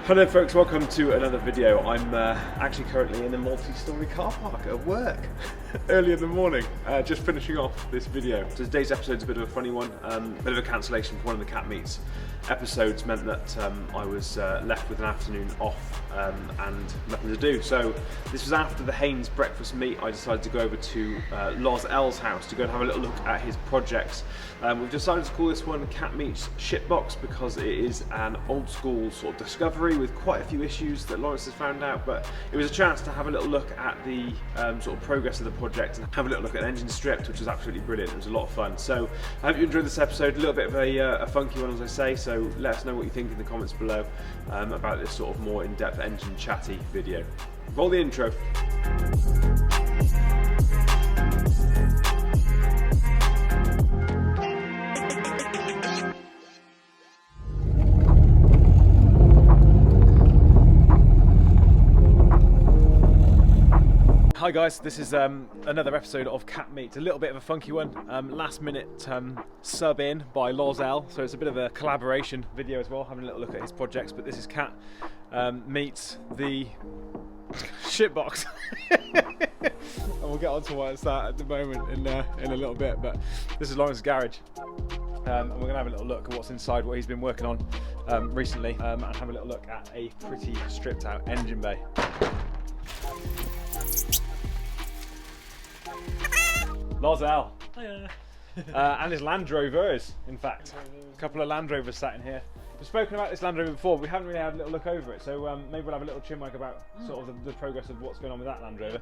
Hello folks, welcome to another video. I'm actually currently in a multi-storey car park at work early in the morning, just finishing off this video. So today's episode's a bit of a funny one, bit of a cancellation for one of the cat meets episodes meant that I was left with an afternoon off and nothing to do. So this was after the Haynes breakfast meet. I decided to go over to Loz L's house to go and have a little look at his projects. We've decided to call this one Cat Meets Shitbox because it is an old school sort of discovery with quite a few issues that Lawrence has found out, but it was a chance to have a little look at the sort of progress of the project and have a little look at an engine stripped, which was absolutely brilliant. It was a lot of fun. So I hope you enjoyed this episode. A little bit of a funky one, as I say, so let us know what you think in the comments below about this sort of more in-depth engine chatty video. Roll the intro. Hi guys, this is another episode of Cat Meets, a little bit of a funky one, last minute sub in by Loz L, so it's a bit of a collaboration video as well, having a little look at his projects, but this is Cat meets the shitbox. And we'll get on to what it's at the moment in a little bit, but this is Lawrence's garage. And we're going to have a little look at what's inside, what he's been working on recently, and have a little look at a pretty stripped out engine bay. Loz L. And his Land Rovers, in fact. A couple of Land Rovers sat in here. We've spoken about this Land Rover before, but we haven't really had a little look over it, so maybe we'll have a little chinwag about sort of the progress of what's going on with that Land Rover.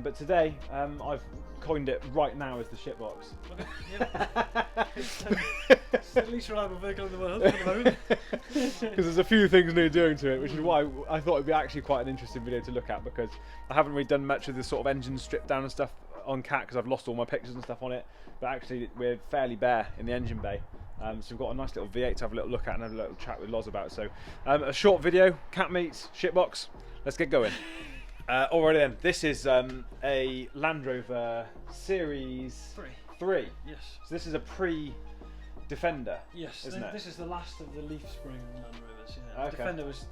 But today, I've coined it right now as the shitbox. It's the least reliable vehicle in the world at the moment. Because there's a few things need doing to it, which is why I thought it'd be actually quite an interesting video to look at, because I haven't really done much of this sort of engine strip down and stuff on Cat because I've lost all my pictures and stuff on it, but actually we're fairly bare in the engine bay, so we've got a nice little V8 to have a little look at and have a little chat with Loz about. So a short video, Cat Meets Shitbox. Let's get going. Alrighty then, this is a Land Rover Series 3. Yes. So this is a pre-Defender. Yes. Isn't it? This is the last of the leaf spring Land Rovers. Yeah. Okay. The Defender was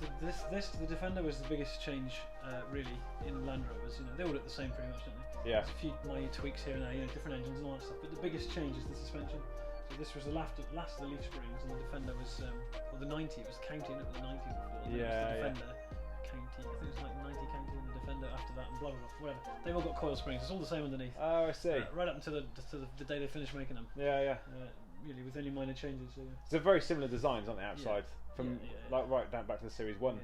the Defender was the biggest change really in Land Rovers. You know, they all look the same pretty much, don't they? Yeah. There's a few minor tweaks here and there, you know, different engines and all that stuff. But the biggest change is the suspension. So this was the last of the leaf springs, and the Defender was well, the 90. It was county, and it was the 90 before. And Yeah. It was the Defender county. I think it was like 90 county and the Defender after that, and blah blah blah. Whatever. They've all got coil springs. It's all the same underneath. Oh, I see. Right up until the day they finished making them. Yeah. Really, with only minor changes. So, yeah. They're very similar designs on the outside, from like right down back to the Series 1. Yeah.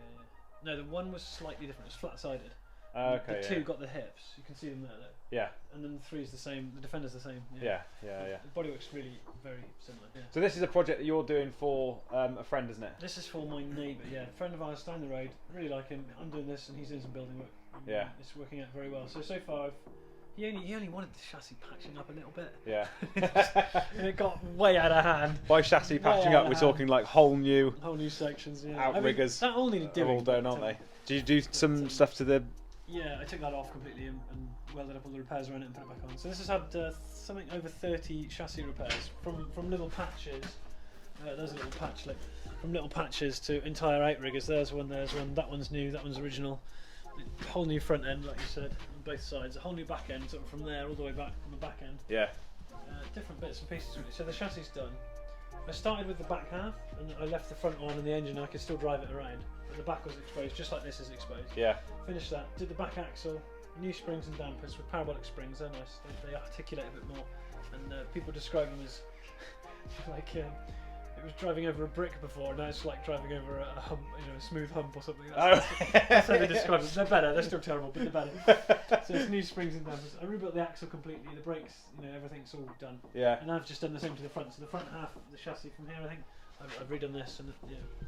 No, the one was slightly different. It was flat-sided. Okay. The 2 got the hips. You can see them there, though. Yeah. And then the 3 is the same. The Defender's the same. Yeah. The bodywork's really very similar. Yeah. So this is a project that you're doing for a friend, isn't it? This is for my neighbour. Yeah, a friend of ours down the road. Really like him. I'm doing this, and he's doing some building work. Yeah. It's working out very well. So far, he only wanted the chassis patching up a little bit. Yeah. And it got way out of hand. By chassis patching up, we're talking like whole new sections. Yeah. outriggers. That all needed doing. All done, aren't they? Do you do some stuff to the? Yeah, I took that off completely and welded up all the repairs around it and put it back on. So this has had something over 30 chassis repairs from little patches. There's a little patch, like from little patches to entire outriggers. There's one. That one's new. That one's original. A whole new front end, like you said, on both sides. A whole new back end, sort of from there all the way back on the back end. Yeah. Different bits and pieces really. So the chassis is done. I started with the back half and I left the front on and the engine. I could still drive it around, but the back was exposed, just like this is exposed. Yeah. Finished that. Did the back axle, new springs and dampers with parabolic springs. They're nice. They articulate a bit more, and people describe them as like. It was driving over a brick before, now it's like driving over a hump, you know, a smooth hump or something. That's how they describe it. They're better, they're still terrible, but they're better. So it's new springs and dampers. I rebuilt the axle completely, the brakes, you know, everything's all done. Yeah. And I've just done the same to the front. So the front half of the chassis from here, I think, I've redone this, and you know,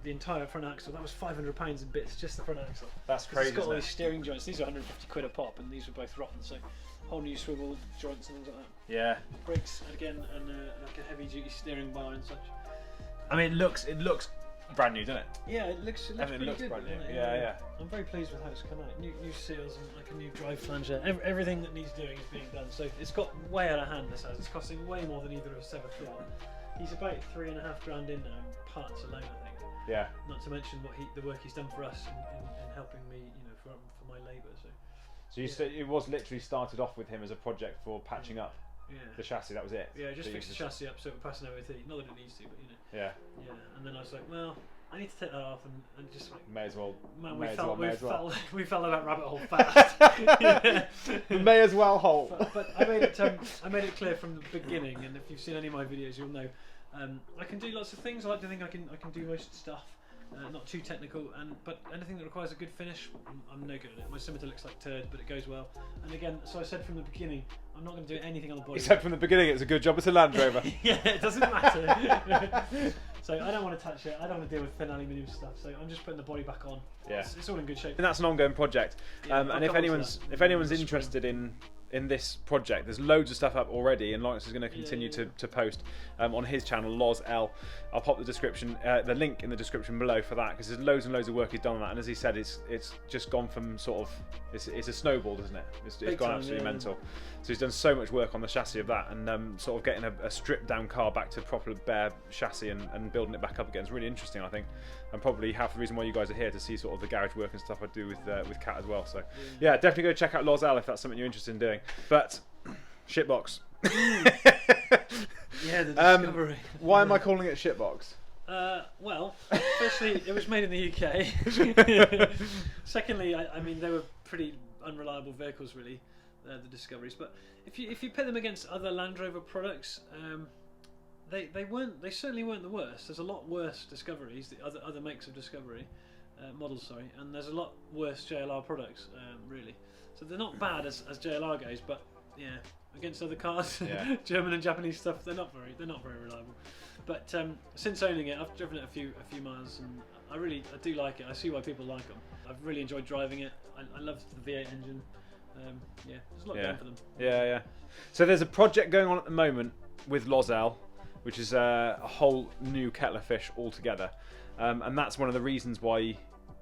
the entire front axle, that was £500 in bits, just the front axle. That's crazy. It's got all these steering joints, these are 150 quid a pop, and these were both rotten, so whole new swivel joints and things like that. Yeah. Brakes again, and like a heavy duty steering bar and such. I mean, it looks brand new, doesn't it? Yeah, it looks everything looks good, brand new. It? Yeah. I'm very pleased with how it's come out. New seals and like a new drive flanger. Everything that needs doing is being done. So it's got way out of hand. This has. It's costing way more than either of us ever thought. He's about £3.5 grand in now, parts alone, I think. Yeah. Not to mention the work he's done for us in helping me, for my labour. So you said it was literally started off with him as a project for patching up the chassis. That was it. Yeah, just fix the chassis up so we're passing OT. Not that it needs to, but Yeah. Yeah, and then I was like, well, I need to take that off and just like. May as well. Man, we fell down that rabbit hole fast. The may as well hole. But I made it clear from the beginning, and if you've seen any of my videos, you'll know. I can do lots of things. I like to think I can do most stuff. Not too technical, but anything that requires a good finish, I'm no good at it. My scimitar looks like turd, but it goes well. And again, so I said from the beginning, I'm not going to do anything on the body. You said from the beginning it's a good job it's a Land Rover. Yeah, it doesn't matter. So I don't want to touch it. I don't want to deal with thin aluminium stuff. So I'm just putting the body back on. Yeah, it's all in good shape. And that's an ongoing project. Yeah, and if anyone's interested in this project, there's loads of stuff up already, and Lawrence is going to continue to post on his channel, Loz L. I'll pop the link in the description below for that, because there's loads and loads of work he's done on that. And as he said, it's just gone from sort of it's a snowball, isn't it? It's gone absolutely mental. So he's done so much work on the chassis of that, and sort of getting a stripped down car back to proper bare chassis and building it back up again. It's really interesting, I think, and probably half the reason why you guys are here, to see sort of the garage work and stuff I do with Kat as well. So yeah, definitely go check out Loz L if that's something you're interested in doing. But shitbox. Yeah, the Discovery. Why am I calling it shitbox? Well, firstly, it was made in the UK. Secondly, I mean, they were pretty unreliable vehicles, really, the Discoveries. But if you pit them against other Land Rover products, they certainly weren't the worst. There's a lot worse Discoveries, the other makes of Discovery models, sorry, and there's a lot worse JLR products, really. So they're not bad as JLR goes, but yeah, against other cars, German and Japanese stuff, they're not very reliable. But since owning it, I've driven it a few miles, and I do like it. I see why people like them. I've really enjoyed driving it. I love the V8 engine. Yeah, there's a lot going for them. Yeah. So there's a project going on at the moment with Loz L, which is a whole new kettle of fish altogether, and that's one of the reasons why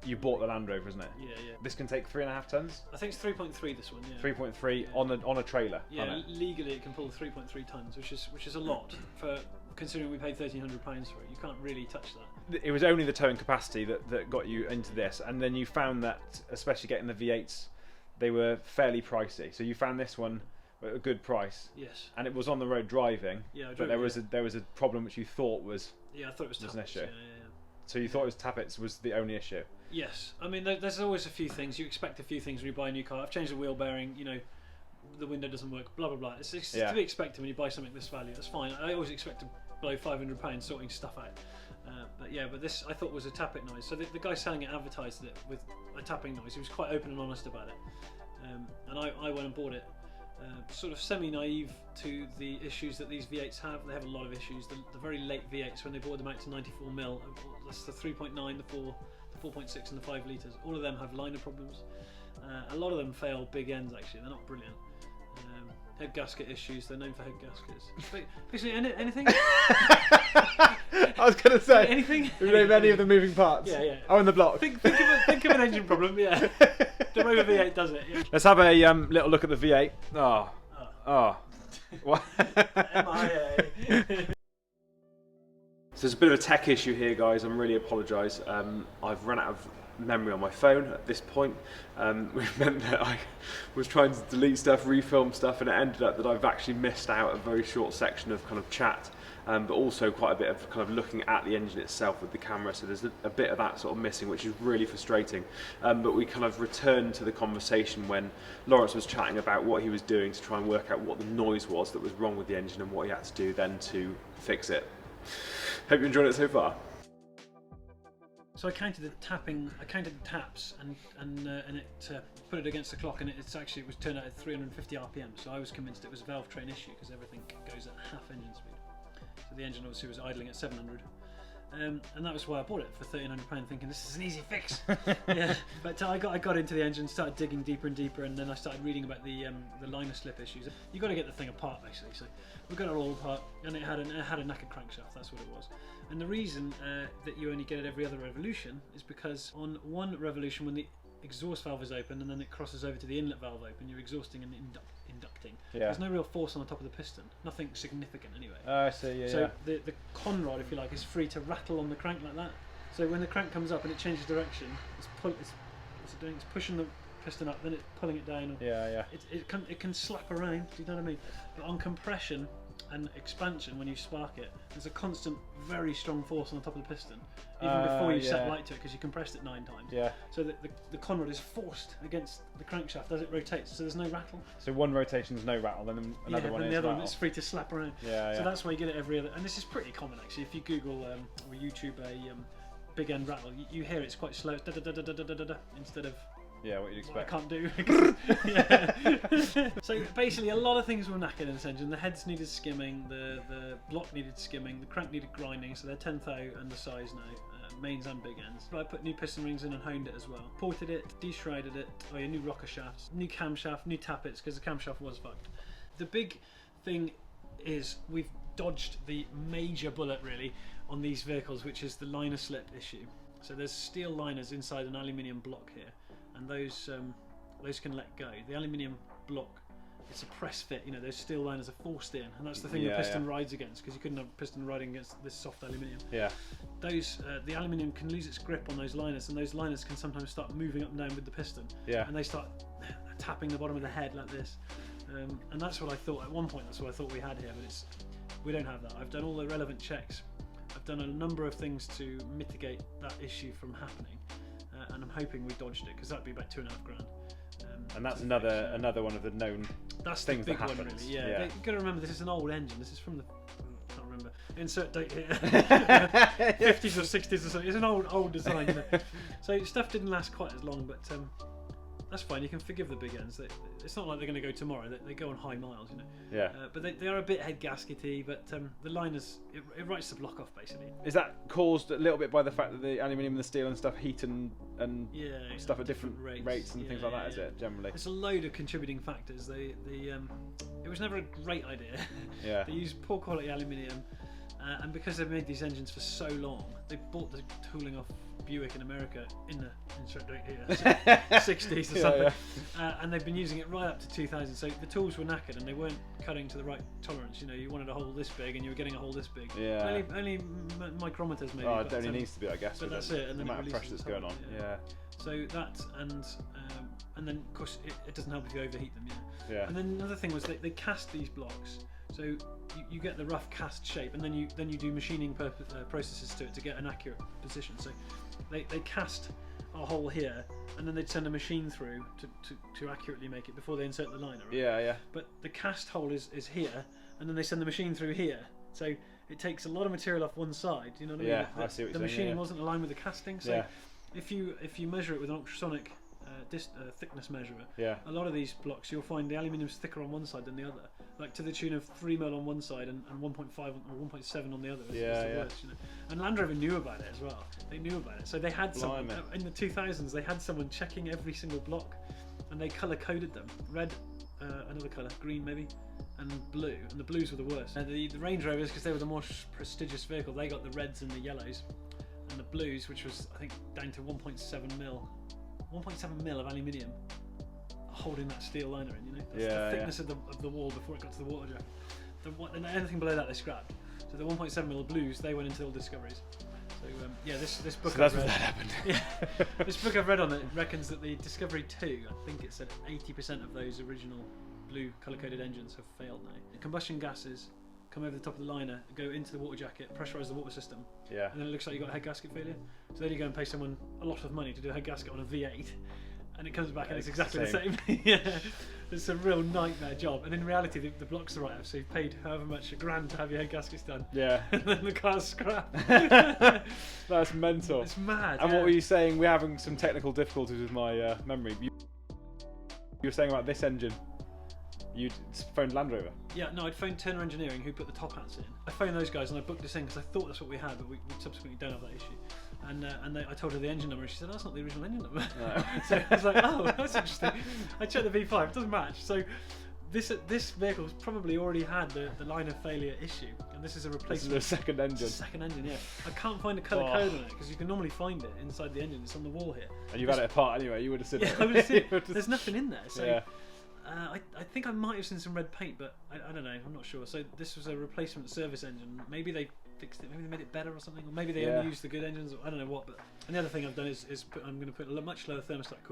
you bought the Land Rover, isn't it? Yeah. This can take 3.5 tons. I think it's 3.3. This one. Yeah. 3.3 on a trailer. Yeah, legally it can pull 3.3 tons, which is a lot for considering we paid £1,300 for it. You can't really touch that. It was only the towing capacity that got you into this, and then you found that, especially getting the V8s, they were fairly pricey. So you found this one at a good price. Yes. And it was on the road driving. Yeah, but there was a problem which you thought was. Yeah, I thought it was an issue. Yeah. So you thought it was tappets was the only issue. Yes, I mean there's always a few things. You expect a few things when you buy a new car. I've changed the wheel bearing. The window doesn't work. Blah blah blah. It's to be expected when you buy something this value. That's fine. I always expect to blow £500 sorting stuff out. But this I thought was a tappet noise. So the guy selling it advertised it with a tapping noise. He was quite open and honest about it. And I went and bought it. Sort of semi-naive to the issues that these V8s have. They have a lot of issues. The very late V8s, when they brought them out to 94mm, that's the 3.9, the 4, the 4.6 and the 5 litres. All of them have liner problems. A lot of them fail big ends, actually. They're not brilliant. Head gasket issues. They're known for head gaskets. Basically, anything? I was going to say anything. Name any of the moving parts. Yeah. Oh, in the block. Think of an engine problem. Yeah. The Rover V8 does it. Yeah. Let's have a little look at the V8. Oh. What? MIA. So there's a bit of a tech issue here, guys. I really apologise. I've run out of memory on my phone at this point, which meant that I was trying to delete stuff, refilm stuff, and it ended up that I've actually missed out a very short section of kind of chat, but also quite a bit of kind of looking at the engine itself with the camera. So there's a bit of that sort of missing, which is really frustrating. But we kind of returned to the conversation when Lawrence was chatting about what he was doing to try and work out what the noise was that was wrong with the engine and what he had to do then to fix it. Hope you enjoyed it so far. So I counted the taps, and it put it against the clock, and it was turned out at 350 RPM. So I was convinced it was a valve train issue because everything goes at half engine speed. So the engine obviously was idling at 700, and that was why I bought it for £1,300, thinking this is an easy fix. Yeah, but I got into the engine, started digging deeper and deeper, and then I started reading about the liner slip issues. You got to get the thing apart, basically. So we got it all apart, and it had a knackered crankshaft. That's what it was. And the reason that you only get it every other revolution is because on one revolution, when the exhaust valve is open and then it crosses over to the inlet valve open, you're exhausting and inducting. Yeah. There's no real force on the top of the piston, nothing significant anyway. I see. So the conrod, if you like, is free to rattle on the crank like that. So when the crank comes up and it changes direction, it's pushing the piston up, then it's pulling it down. It can slap around. Do you know what I mean? But on compression and expansion, when you spark it, there's a constant, very strong force on the top of the piston, even before you set light to it, because you compressed it 9 times. Yeah. So the conrod is forced against the crankshaft as it rotates, so there's no rattle. So one rotation is no rattle, then another one is the other rattle. One is free to slap around. So that's why you get it every other. And this is pretty common actually. If you Google or YouTube a big end rattle, you hear it's quite slow. It's da da da da da da da da instead of. Yeah, what you'd expect. I can't do. So basically, a lot of things were knackered in this engine. The heads needed skimming, the block needed skimming, the crank needed grinding. So they're 10th out and the size now, mains and big ends. But I put new piston rings in and honed it as well. Ported it, de-shrouded it. Oh yeah, new rocker shafts, new camshaft, new tappets because the camshaft was fucked. The big thing is we've dodged the major bullet really on these vehicles, which is the liner slip issue. So there's steel liners inside an aluminium block here. And those can let go. The aluminium block, it's a press fit. You know, those steel liners are forced in, and that's the thing the piston rides against, because you couldn't have a piston riding against this soft aluminium. Yeah. Those the aluminium can lose its grip on those liners, and those liners can sometimes start moving up and down with the piston. Yeah. And they start tapping the bottom of the head like this. And that's what I thought at one point. That's what I thought we had here, but we don't have that. I've done all the relevant checks. I've done a number of things to mitigate that issue from happening. And I'm hoping we dodged it, because that'd be about $2.5 grand. And that's another one of the known things the big that happens. One, really. Yeah. You've got to remember this is an old engine. This is from the I can't remember. Insert date here. 50s or 60s or something. It's an old design. You know? So stuff didn't last quite as long, but that's fine. You can forgive the big ends. It's not like they're going to go tomorrow. They go on high miles, you know. Yeah. But they are a bit head gaskety. But the liners, it writes the block off basically. Is that caused a little bit by the fact that the aluminium and the steel and stuff heat and stuff at different rates and things like that? Is it generally? It's a load of contributing factors. It was never a great idea. Yeah. They used poor quality aluminium, and because they've made these engines for so long, they bought the tooling off Buick in America in the 60s or something, and they've been using it right up to 2000. So the tools were knackered and they weren't cutting to the right tolerance. You know, you wanted a hole this big and you were getting a hole this big. Yeah. Only micrometers maybe. Oh, it only needs to be, I guess. But that's it. And the amount of pressure that's going on. Yeah. So that and then of course it doesn't help if you overheat them. Yeah. And then another thing was they cast these blocks. So you get the rough cast shape, and then you do machining processes to it to get an accurate position. So they cast a hole here, and then they'd send a machine through to accurately make it before they insert the liner. Right? Yeah. But the cast hole is here, and then they send the machine through here. So it takes a lot of material off one side. You know what I mean? Yeah, I see what you're saying. The machining wasn't aligned with the casting. So if you measure it with an ultrasonic thickness measure, a lot of these blocks you'll find the aluminium's thicker on one side than the other, like to the tune of 3 mil on one side and 1.5 or 1.7 on the other. Worst, you know? And Land Rover knew about it as well. They knew about it, so they had someone in the 2000s. They had someone checking every single block, and they color coded them: red, another color, green maybe, and blue. And the blues were the worst. The Range Rovers, because they were the more prestigious vehicle, they got the reds and the yellows, and the blues, which was I think down to 1.7 mil. 1.7 mil of aluminium holding that steel liner in, you know. That's the thickness of the wall before it got to the water jacket. And anything below that they scrapped. So the 1.7 mil blues, they went into all discoveries. So this book. So that's what that happened. This book I've read on it reckons that the Discovery 2, I think it said 80% of those original blue colour-coded engines have failed now. The combustion gases come over the top of the liner, go into the water jacket, pressurise the water system, and then it looks like you've got a head gasket failure. So then you go and pay someone a lot of money to do a head gasket on a V8, and it comes back and it's exactly the same. It's a real nightmare job. And in reality, the blocks are right up, so you've paid however much, $1,000 to have your head gaskets done. Yeah. And then the car's scrapped. That's mental. It's mad. And what were you saying? We're having some technical difficulties with my memory. You were saying about this engine. You phoned Land Rover? Yeah, no, I'd phoned Turner Engineering, who put the top hats in. I phoned those guys and I booked this in because I thought that's what we had, but we subsequently don't have that issue. And I told her the engine number, and she said, "Oh, that's not the original engine number." No. So I was like, "Oh, that's interesting." I checked the V5, it doesn't match. So this vehicle's probably already had the liner failure issue, and this is a replacement. This is a second engine. It's a second engine, yeah. I can't find a colour code on it because you can normally find it inside the engine. It's on the wall here. And you've had it apart anyway. You would have seen it. I would have seen it. There's nothing in there. So. I think I might have seen some red paint, but I don't know. I'm not sure. So this was a replacement service engine. Maybe they fixed it. Maybe they made it better or something, or maybe they only used the good engines. Or I don't know what. But and the other thing I've done is I'm going to put a much lower thermostat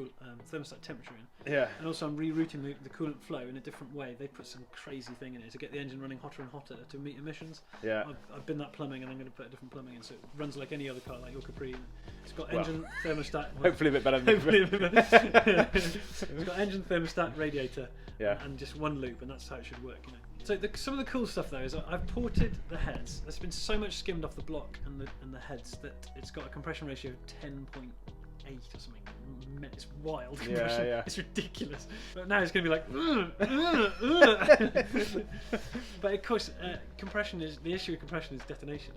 temperature in. Yeah. And also I'm rerouting the coolant flow in a different way. They put some crazy thing in it to get the engine running hotter and hotter to meet emissions. Yeah. I've been that plumbing, and I'm going to put a different plumbing in, so it runs like any other car, like your Capri. It's got engine thermostat. Hopefully a bit better. Hopefully a bit better. It's got engine thermostat, radiator, and just one loop, and that's how it should work. You know. So some of the cool stuff though is I've ported the heads. There's been so much skimmed off the block and the heads that it's got a compression ratio of 10.8 or something. It's wild compression. Yeah. It's ridiculous. But now it's going to be like. But of course, compression is the issue. With compression is detonation.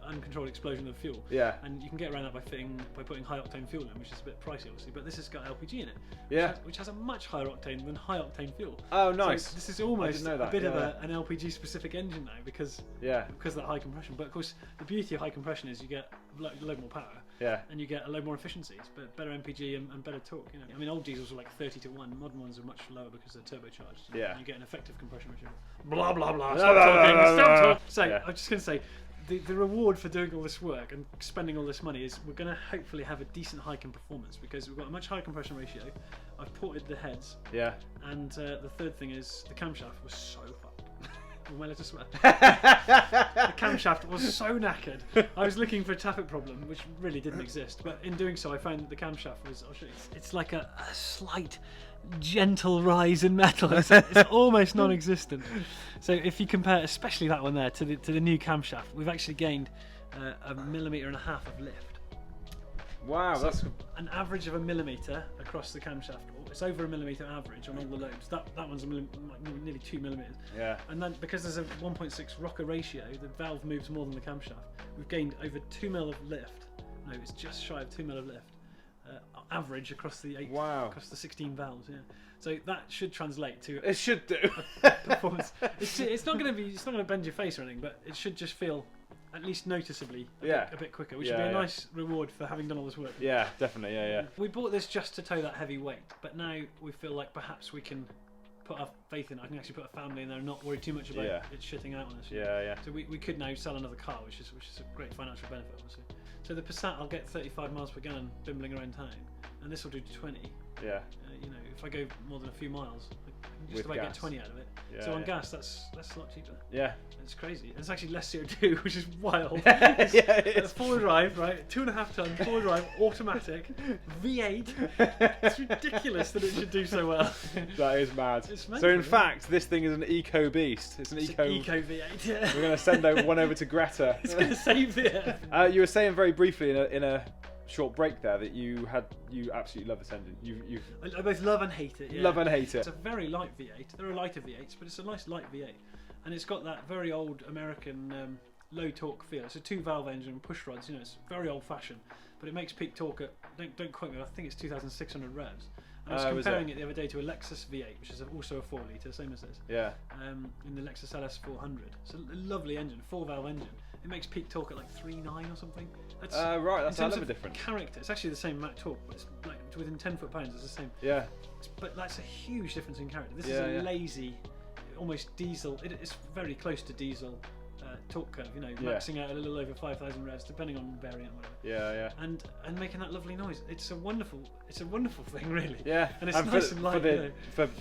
Uncontrolled explosion of fuel. Yeah. And you can get around that by putting high octane fuel in, which is a bit pricey obviously, but this has got LPG in it. Yeah. Which has a much higher octane than high octane fuel. Oh, nice. So this is almost a bit of an LPG specific engine now because of that high compression. But of course the beauty of high compression is you get a load more power. Yeah. And you get a load more efficiencies, but better MPG and better torque. You know, I mean, old diesels were like 30-1. Modern ones are much lower because they're turbocharged. Yeah. And you get an effective compression ratio. Blah blah blah. Stop talking. Stop talking. So I'm just going to say. The reward for doing all this work and spending all this money is we're going to hopefully have a decent hike in performance because we've got a much higher compression ratio. I've ported the heads. Yeah. And the third thing is the camshaft was so fucked. Am I allowed to swear? The camshaft was so knackered. I was looking for a tappet problem, which really didn't exist. But in doing so, I found the camshaft was. I'll show you. It's like a slight, gentle rise in metal. It's almost non-existent. So if you compare, especially that one there, to the new camshaft, we've actually gained 1.5 millimeters of lift. Wow, so that's an average of 1 millimeter across the camshaft. It's over 1 millimeter average on all the lobes. That one's nearly 2 millimeters. Yeah. And then because there's a 1.6 rocker ratio, the valve moves more than the camshaft. We've gained over 2 mil of lift. No, it's just shy of 2 mil of lift. Average across the across the 16 valves. Yeah. So that should translate to. It should do. Performance. It's not going to bend your face or anything, but it should just feel. At least noticeably a bit quicker, which would be a nice reward for having done all this work. Yeah, definitely, yeah. We bought this just to tow that heavy weight, but now we feel like perhaps we can put our faith in it. I can actually put a family in there and not worry too much about it shitting out on us. Yeah. So we could now sell another car, which is a great financial benefit, obviously. So the Passat, I'll get 35 miles per gallon bimbling around town, and this will do 20. Yeah. You know, if I go more than a few miles, I can just about get 20 out of it. Yeah, so on gas, that's a lot cheaper. Yeah. It's crazy. It's actually less CO2, which is wild. It's four-wheel drive, right? 2.5 ton, four-wheel drive, automatic, V8. It's ridiculous that it should do so well. That is mad. So in fact, this thing is an eco beast. It's an eco V8. Yeah. We're going to send one over to Greta. It's going to save the Earth. You were saying very briefly in a short break there that you absolutely love this engine. I both love and hate it. Yeah. Love and hate it. It's a very light V8. There are lighter V8s, but it's a nice light V8. And it's got that very old American low torque feel. It's a 2-valve engine, push rods. You know, it's very old fashioned, but it makes peak torque at don't quote me. I think it's 2,600 revs. I was comparing it the other day to a Lexus V8, which is also a 4-litre, same as this. Yeah. In the Lexus LS 400. It's a lovely engine, 4-valve engine. It makes peak torque at like 3.9 or something. That's, right, that's a little bit different. Character, it's actually the same Mach torque, but it's like within 10 foot-pounds. It's the same. Yeah. But that's a huge difference in character. This is a lazy. Almost diesel. It's very close to diesel torque curve. You know, maxing out a little over 5,000 revs, depending on variant, or whatever. Yeah. And making that lovely noise. It's a wonderful thing, really. Yeah. And it's nice and light.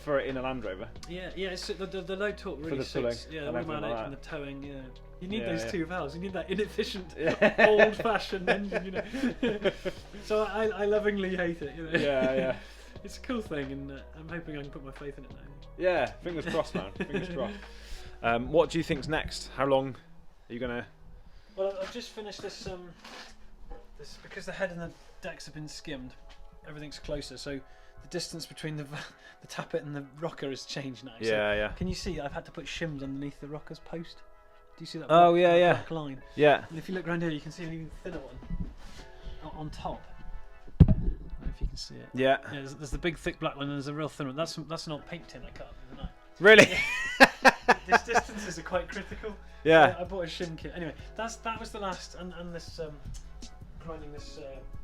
For it in a Land Rover. Yeah. It's the low torque really suits. Yeah, the automatic and the towing. Yeah. You need those 2 valves. You need that inefficient, old-fashioned engine. You know. So I lovingly hate it. You know. Yeah. It's a cool thing, and I'm hoping I can put my faith in it now. Yeah, fingers crossed, man. Fingers crossed. What do you think's next? How long are you gonna? Well, I've just finished this. This because the head and the decks have been skimmed. Everything's closer, so the distance between the tappet and the rocker has changed now. Yeah. Can you see? I've had to put shims underneath the rocker's post. Do you see that? Black line. Yeah. And if you look around here, you can see an even thinner one on top. If you can see it. Yeah. There's the big thick black one and there's a real thin one. That's an old paint tin I cut up the other night. Really? Yeah. These distances are quite critical. Yeah. I bought a shim kit. Anyway, that was the last and this grinding this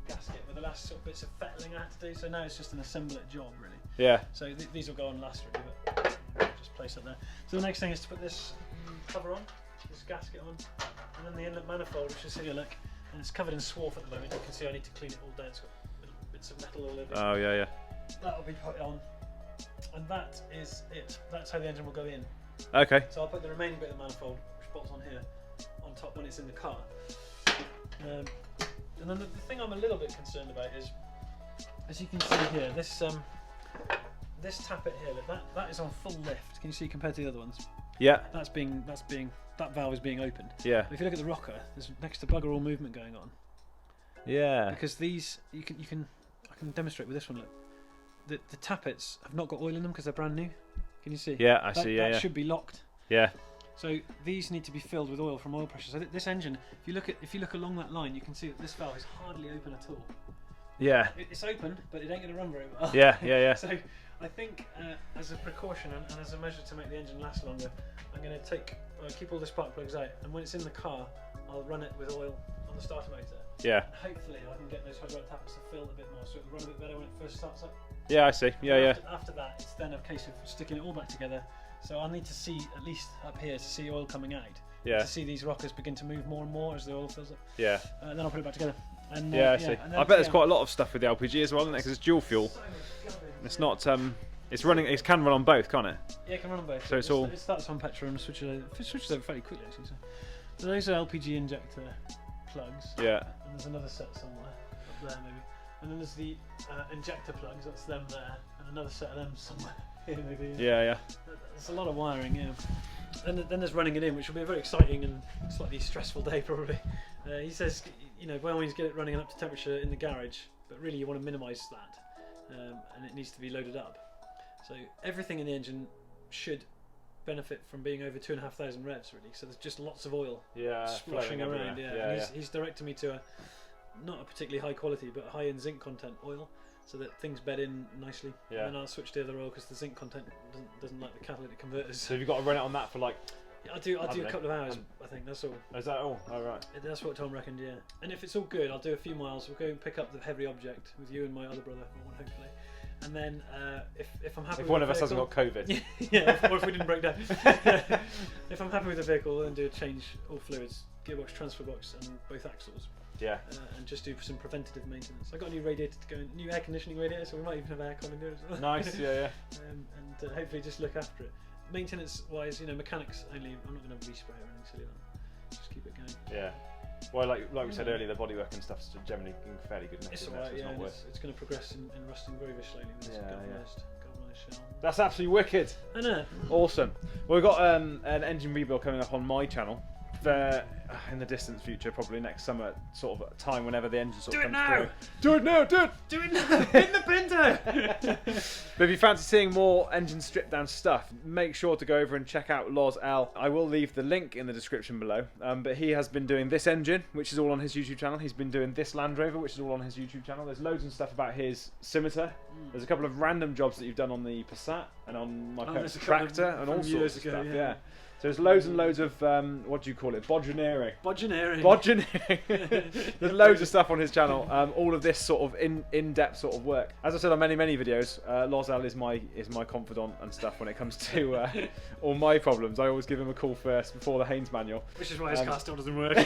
gasket were the last sort of bits of fettling I had to do. So now it's just an assembly job really. Yeah. So these will go on last really, but just place it there. So the next thing is to put this cover on, this gasket on, and then the inlet manifold, which is here, look, and it's covered in swarf at the moment. You can see I need to clean it all down. It's got little bits of metal all over it. Oh yeah. That'll be put on, and that is it. That's how the engine will go in. Okay. So I'll put the remaining bit of the manifold, which bolts on here, on top when it's in the car. And then the thing I'm a little bit concerned about is, as you can see here, this tappet here, look, that is on full lift. Can you see compared to the other ones? Yeah. That valve is being opened. Yeah. But if you look at the rocker, there's next to bugger all movement going on. Yeah. Because these, I can demonstrate with this one. Look, the tappets have not got oil in them because they're brand new. Can you see? Yeah, I see. That should be locked. Yeah. So these need to be filled with oil from oil pressure. So this engine, if you look along that line, you can see that this valve is hardly open at all. Yeah. It's open, but it ain't going to run very well. Yeah. So I think as a precaution and as a measure to make the engine last longer, I'm going to keep all the spark plugs out, and when it's in the car, I'll run it with oil on the starter motor. Yeah. And hopefully I can get those hydraulic tappets to fill a bit more, so it'll run a bit better when it first starts up. Yeah, I see. Yeah. After that, it's then a case of sticking it all back together. So I'll need to see, at least up here, to see oil coming out. Yeah. To see these rockers begin to move more and more as the oil fills up. Yeah. Then I'll put it back together. And, I see. and then, I bet there's quite a lot of stuff with the LPG as well, isn't there? Because it's dual fuel. So much garbage, It's not. It's running. It can run on both, can't it? Yeah, it can run on both. So it's all. It starts on petrol and switches over fairly quickly, actually. So those are LPG injector plugs. Yeah. And there's another set somewhere up there, maybe. And then there's the injector plugs. That's them there, and another set of them somewhere here, maybe. Yeah. There's a lot of wiring, yeah. And then there's running it in, which will be a very exciting and slightly stressful day, probably. He says, by all means, get it running up to temperature in the garage, but really you want to minimise that, and it needs to be loaded up. So everything in the engine should benefit from being over 2,500 revs, really. So there's just lots of oil splashing around. Yeah. He's directed me to not a particularly high quality, but high in zinc content oil, so that things bed in nicely. Yeah. And then I'll switch to the other oil because the zinc content doesn't like the catalytic converters. So have you got to run it on that for like? Yeah, I'll do a couple of hours. I think that's all. Is that all? Oh, right. That's what Tom reckoned. Yeah. And if it's all good, I'll do a few miles. We'll go and pick up the heavy object with you and my other brother, hopefully. And then if I'm happy, If with one the of us hasn't vehicle, got COVID. yeah, or if we didn't break down. If I'm happy with the vehicle, we'll then do a change all fluids, gearbox, transfer box, and both axles. Yeah. And just do some preventative maintenance. I got a new radiator to go in, new air conditioning radiator, so we might even have aircon in there as well. Nice. Yeah. And hopefully just look after it. Maintenance wise, mechanics only. I'm not going to respray or anything silly like that. Just keep it going. Yeah. Well, like we said earlier, the bodywork and stuff's generally in fairly good nick. It's alright, yeah. It's going to progress in rusting very, very slowly with this galvanised shell. That's absolutely wicked. I know. Awesome. Well, we've got an engine rebuild coming up on my channel. In the distant future, probably next summer, sort of time whenever the engine sort of comes through. Do it now! Do it! Do it now! In the Pinto! But if you fancy seeing more engine stripped down stuff, make sure to go over and check out Loz L. I will leave the link in the description below. But he has been doing this engine, which is all on his YouTube channel. He's been doing this Land Rover, which is all on his YouTube channel. There's loads of stuff about his scimitar. There's a couple of random jobs that you've done on the Passat and on my parents' tractor and all sorts of stuff. Yeah. So there's loads and loads of, what do you call it? Bodgeneering. There's loads of stuff on his channel. All of this sort of in-depth sort of work. As I said on many videos, Loz L is my confidant and stuff when it comes to all my problems. I always give him a call first before the Haynes manual. Which is why his car still doesn't work.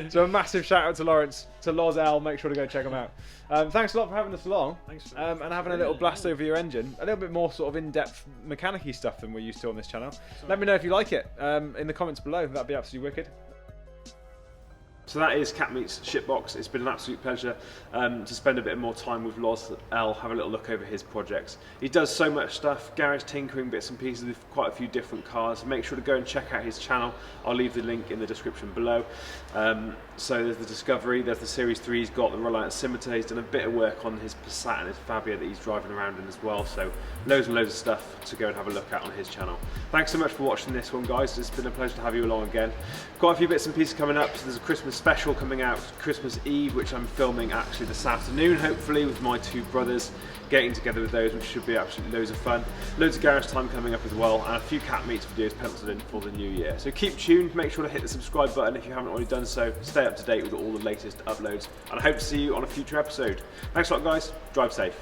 So a massive shout out to Lawrence, to Loz L. Make sure to go check him out. Thanks a lot for having us along. Thanks for and having a little blast over your engine. A little bit more sort of in-depth mechanic-y stuff than we're used to on this channel. Let me know if you like it in the comments below. That'd be absolutely wicked. So that is Cat Meets Shipbox. It's been an absolute pleasure to spend a bit more time with Loz L, have a little look over his projects. He does so much stuff, garage tinkering, bits and pieces with quite a few different cars. Make sure to go and check out his channel. I'll leave the link in the description below. So there's the Discovery, there's the Series 3, he's got the Reliant Scimitar, he's done a bit of work on his Passat and his Fabia that he's driving around in as well. So loads and loads of stuff to go and have a look at on his channel. Thanks so much for watching this one, guys. It's been a pleasure to have you along again. Got a few bits and pieces coming up. So there's a Christmas special coming out Christmas Eve, which I'm filming actually this afternoon, hopefully, with my two brothers, getting together with those, which should be absolutely loads of fun. Loads of garage time coming up as well, and a few Cat Meets videos penciled in for the new year. So keep tuned, make sure to hit the subscribe button if you haven't already done so. Stay up to date with all the latest uploads, and I hope to see you on a future episode. Thanks a lot, guys. Drive safe.